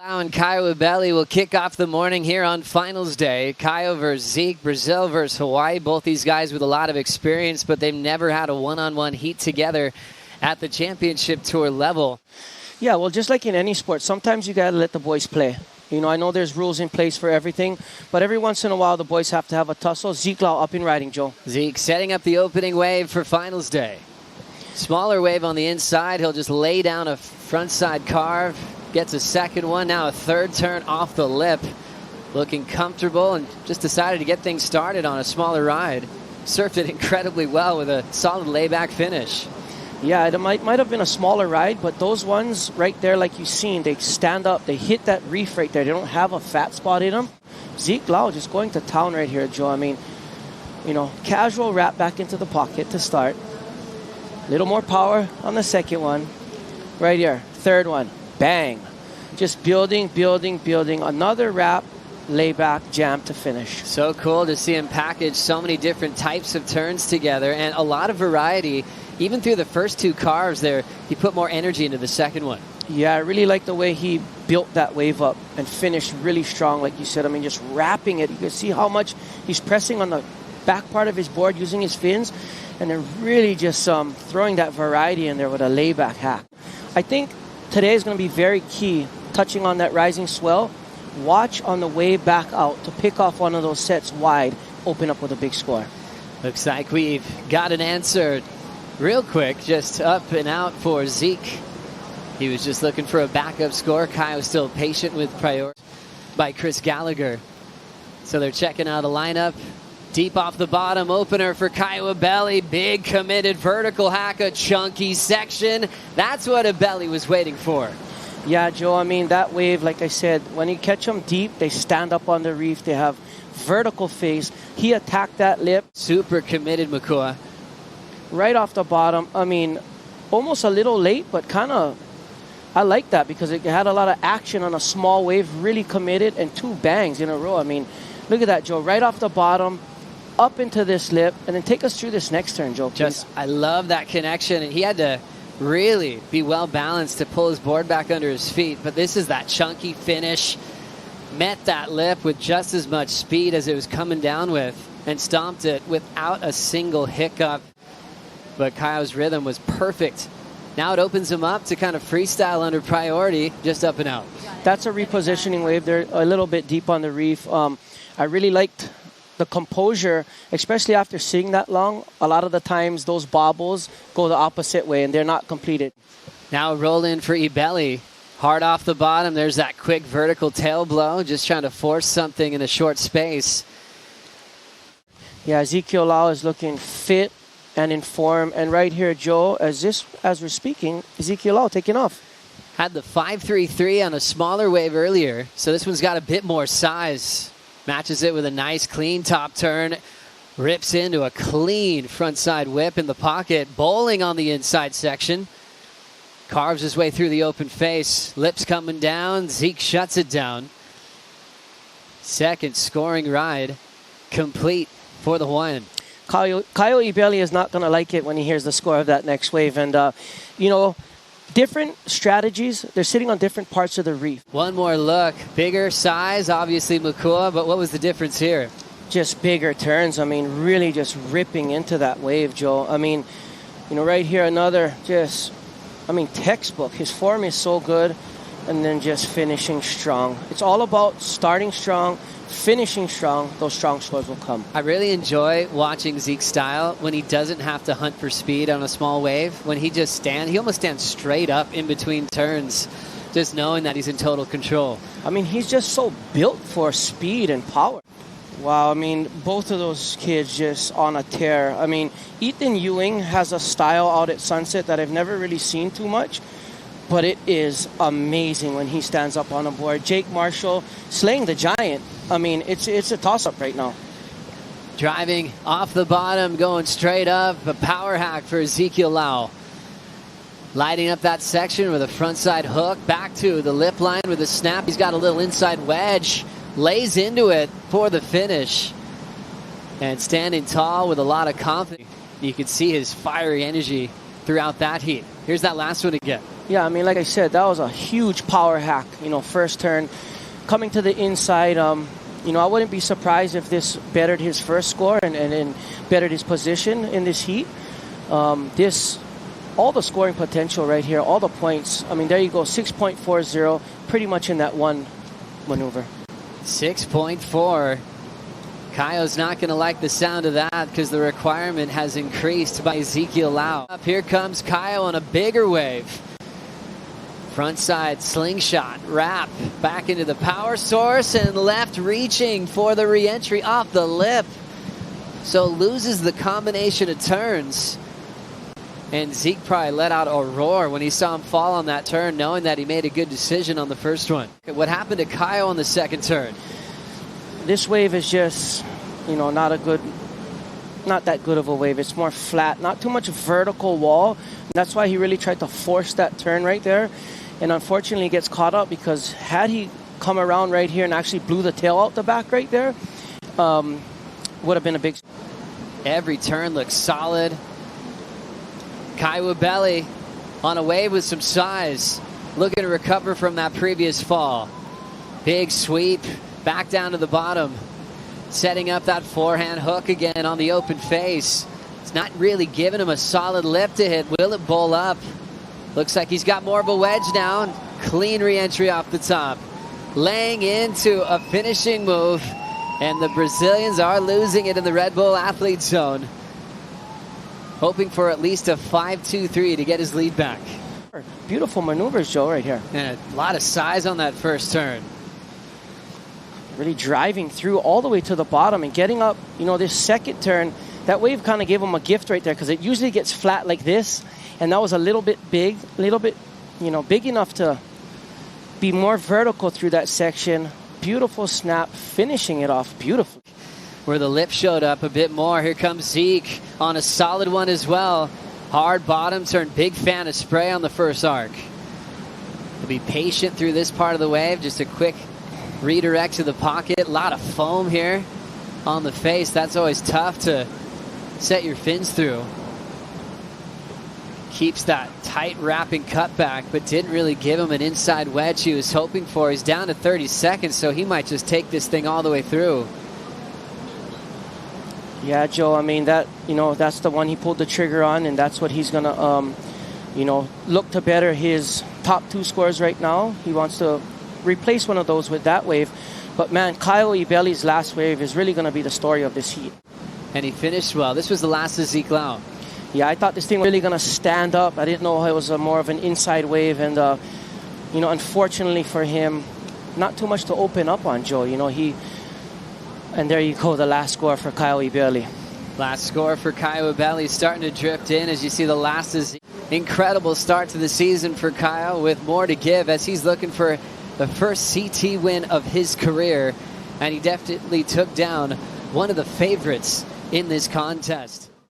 Lau and Caio Ibelli will kick off the morning here on finals day. Caio versus Zeke, Brazil versus Hawaii. Both these guys with a lot of experience, but they've never had a one-on-one heat together at the championship tour level. Yeah, well, just like in any sport, sometimes you got to let the boys play. You know, I know there's rules in place for everything, but every once in a while the boys have to have a tussle. Ezekiel Lau up and riding, Joe. Zeke setting up the opening wave for finals day. Smaller wave on the inside. He'll just lay down a frontside carve. Gets a second one, now a third turn off the lip. Looking comfortable and just decided to get things started on a smaller ride. Surfed it incredibly well with a solid layback finish. Yeah, it might have been a smaller ride, but those ones right there, like you've seen, they stand up, they hit that reef right there. They don't have a fat spot in them. Ezekiel Lau just going to town right here, Joe. I mean, you know, casual wrap back into the pocket to start. Little more power on the second one. Right here, third one. Bang. Just building, building, building. Another wrap, layback, jam to finish. So cool to see him package so many different types of turns together and a lot of variety. Even through the first two carves there, he put more energy into the second one. Yeah, I really like the way he built that wave up and finished really strong, like you said. I mean, just wrapping it. You can see how much he's pressing on the back part of his board using his fins, and then really just throwing that variety in there with a layback hack. I think today is going to be very key, touching on that rising swell. Watch on the way back out to pick off one of those sets wide, open up with a big score. Looks like we've got an answer real quick, just up and out for Zeke. He was just looking for a backup score. Caio was still patient with priority by Chris Gallagher. So they're checking out the lineup. Deep off the bottom, opener for Caio Ibelli. Big committed vertical hack, a chunky section. That's what Ibelli was waiting for. Yeah, Joe, I mean, that wave, like I said, when you catch them deep, they stand up on the reef. They have vertical face. He attacked that lip. Super committed, Makua. Right off the bottom. I mean, almost a little late, but kind of, I like that because it had a lot of action on a small wave, really committed, and two bangs in a row. I mean, look at that, Joe. Right off the bottom, up into this lip, and then take us through this next turn, Joe, please. I love that connection, and he had to really be well balanced to pull his board back under his feet, but this is that chunky finish. Met that lip with just as much speed as it was coming down with, and stomped it without a single hiccup. But Caio's rhythm was perfect. Now it opens him up to kind of freestyle under priority, just up and out. That's a repositioning wave. They're a little bit deep on the reef. I really liked the composure, especially after sitting that long. A lot of the times those bobbles go the opposite way and they're not completed. Now roll in for Ibelli. Hard off the bottom. There's that quick vertical tail blow, just trying to force something in a short space. Yeah, Ezekiel Lau is looking fit and in form. And right here, Joe, as we're speaking, Ezekiel Lau taking off. Had the 5.33 on a smaller wave earlier, so this one's got a bit more size. Matches it with a nice clean top turn. Rips into a clean frontside whip in the pocket. Bowling on the inside section. Carves his way through the open face. Lips coming down. Zeke shuts it down. Second scoring ride complete for the Hawaiian. Caio Ibelli is not going to like it when he hears the score of that next wave. And, you know, different strategies. They're sitting on different parts of the reef. One more look. Bigger size, obviously, Makua. But what was the difference here? Just bigger turns. I mean, really just ripping into that wave, Joe. I mean, you know, right here, another just, I mean, textbook. His form is so good. And then just finishing strong. It's all about starting strong, finishing strong. Those strong scores will come. I really enjoy watching Zeke's style when he doesn't have to hunt for speed on a small wave. When he just stands, he almost stands straight up in between turns, just knowing that he's in total control. I mean, he's just so built for speed and power. Wow, I mean, both of those kids just on a tear. I mean, Ethan Ewing has a style out at Sunset that I've never really seen too much. But it is amazing when he stands up on a board. Jake Marshall slaying the giant. I mean, it's a toss-up right now. Driving off the bottom, going straight up. A power hack for Ezekiel Lau. Lighting up that section with a frontside hook. Back to the lip line with a snap. He's got a little inside wedge. Lays into it for the finish. And standing tall with a lot of confidence. You can see his fiery energy throughout that heat. Here's that last one again. Yeah, I mean, like I said, that was a huge power hack. You know, first turn, coming to the inside. You know, I wouldn't be surprised if this bettered his first score and bettered his position in this heat. All the scoring potential right here, all the points. I mean, there you go, 6.40, pretty much in that one maneuver. 6.4. Caio's not going to like the sound of that because the requirement has increased by Ezekiel Lau. Up here comes Caio on a bigger wave. Front side slingshot, wrap, back into the power source and left reaching for the re-entry off the lip. So loses the combination of turns. And Zeke probably let out a roar when he saw him fall on that turn, knowing that he made a good decision on the first one. What happened to Caio on the second turn? This wave is just, you know, not that good of a wave. It's more flat, not too much vertical wall. That's why he really tried to force that turn right there. And unfortunately, he gets caught up because had he come around right here and actually blew the tail out the back right there, would have been a big... Every turn looks solid. Caio Ibelli on a wave with some size, looking to recover from that previous fall. Big sweep, back down to the bottom. Setting up that forehand hook again on the open face. It's not really giving him a solid lip to hit. Will it bowl up? Looks like he's got more of a wedge now. Clean re-entry off the top. Laying into a finishing move. And the Brazilians are losing it in the Red Bull athlete zone. Hoping for at least a 5-2-3 to get his lead back. Beautiful maneuvers, Joe, right here. And a lot of size on that first turn. Really driving through all the way to the bottom and getting up, you know, this second turn. That wave kind of gave him a gift right there because it usually gets flat like this. And that was a little bit big, you know, big enough to be more vertical through that section. Beautiful snap, finishing it off beautifully. Where the lip showed up a bit more. Here comes Zeke on a solid one as well. Hard bottom turn, big fan of spray on the first arc. He'll be patient through this part of the wave. Just a quick redirect to the pocket. A lot of foam here on the face. That's always tough to set your fins through. Keeps that tight wrapping cutback, but didn't really give him an inside wedge he was hoping for. He's down to 30 seconds, so he might just take this thing all the way through. Yeah, Joe, I mean, that, you know, that's the one he pulled the trigger on, and that's what he's going to, you know, look to better his top two scores right now. He wants to replace one of those with that wave. But, man, Caio Ibelli's last wave is really going to be the story of this heat. And he finished well. This was the last of Ezekiel Lau. Yeah, I thought this thing was really going to stand up. I didn't know it was more of an inside wave. And, you know, unfortunately for him, not too much to open up on, Joe. You know, and there you go, the last score for Caio Ibelli. Last score for Caio Ibelli starting to drift in as you see the last is incredible start to the season for Caio with more to give as he's looking for the first CT win of his career. And he definitely took down one of the favorites in this contest.